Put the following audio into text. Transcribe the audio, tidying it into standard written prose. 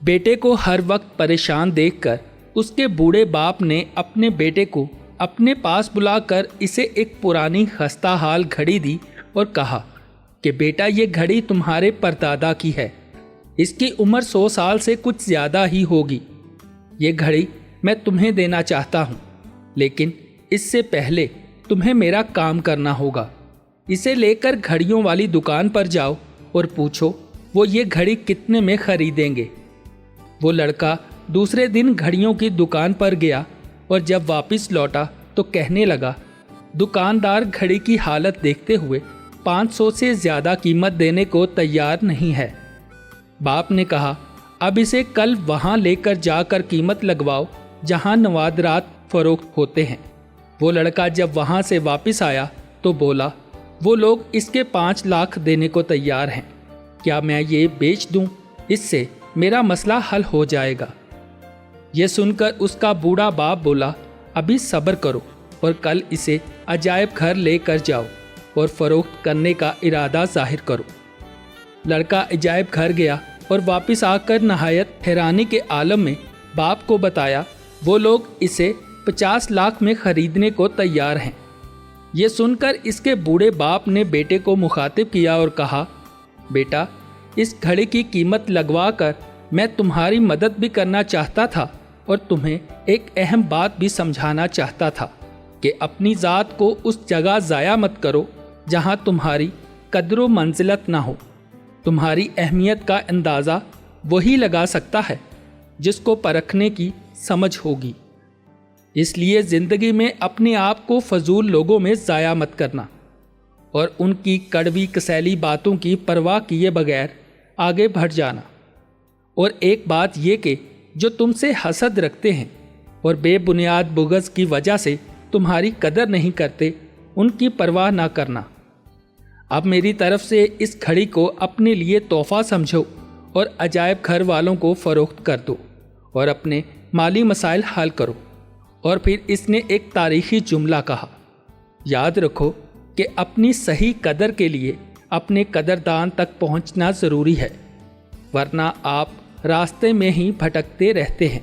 बेटे को हर वक्त परेशान देखकर उसके बूढ़े बाप ने अपने बेटे को अपने पास बुलाकर इसे एक पुरानी खस्ता हाल घड़ी दी और कहा कि बेटा, ये घड़ी तुम्हारे परदादा की है। इसकी उम्र 100 साल से कुछ ज़्यादा ही होगी। ये घड़ी मैं तुम्हें देना चाहता हूँ, लेकिन इससे पहले तुम्हें मेरा काम करना होगा। इसे लेकर घड़ियों वाली दुकान पर जाओ और पूछो वो ये घड़ी कितने में खरीदेंगे। वो लड़का दूसरे दिन घड़ियों की दुकान पर गया और जब वापस लौटा तो कहने लगा, दुकानदार घड़ी की हालत देखते हुए 500 से ज़्यादा कीमत देने को तैयार नहीं है। बाप ने कहा, अब इसे कल वहाँ लेकर जाकर कीमत लगवाओ जहाँ नवादरात फरोख्त होते हैं। वो लड़का जब वहाँ से वापस आया तो बोला, वो लोग इसके 5 लाख देने को तैयार हैं। क्या मैं ये बेच दूँ? इससे मेरा मसला हल हो जाएगा। ये सुनकर उसका बूढ़ा बाप बोला, अभी सब्र करो और कल इसे अजायब घर लेकर जाओ और फरोख्त करने का इरादा जाहिर करो। लड़का अजायब घर गया और वापस आकर नहायत हैरानी के आलम में बाप को बताया, वो लोग इसे 50 लाख में ख़रीदने को तैयार हैं। ये सुनकर इसके बूढ़े बाप ने बेटे को मुखातिब किया और कहा, बेटा, इस घड़ी की कीमत लगवा कर मैं तुम्हारी मदद भी करना चाहता था और तुम्हें एक अहम बात भी समझाना चाहता था कि अपनी ज़ात को उस जगह ज़ाया मत करो जहाँ तुम्हारी कद्र मंजिलत ना हो। तुम्हारी अहमियत का अंदाज़ा वही लगा सकता है जिसको परखने की समझ होगी। इसलिए ज़िंदगी में अपने आप को फजूल लोगों में ज़ाया मत करना और उनकी कड़वी कसैली बातों की परवाह किए बगैर आगे बढ़ जाना। और एक बात ये कि जो तुमसे हसद रखते हैं और बेबुनियाद बुग़्ज़ की वजह से तुम्हारी कदर नहीं करते, उनकी परवाह ना करना। अब मेरी तरफ से इस घड़ी को अपने लिए तोहफ़ा समझो और अजायब घर वालों को फ़रोख्त कर दो और अपने माली मसाइल हल करो। और फिर इसने एक तारीख़ी जुमला कहा, याद रखो कि अपनी सही कदर के लिए अपने कदरदान तक पहुंचना ज़रूरी है, वरना आप रास्ते में ही भटकते रहते हैं।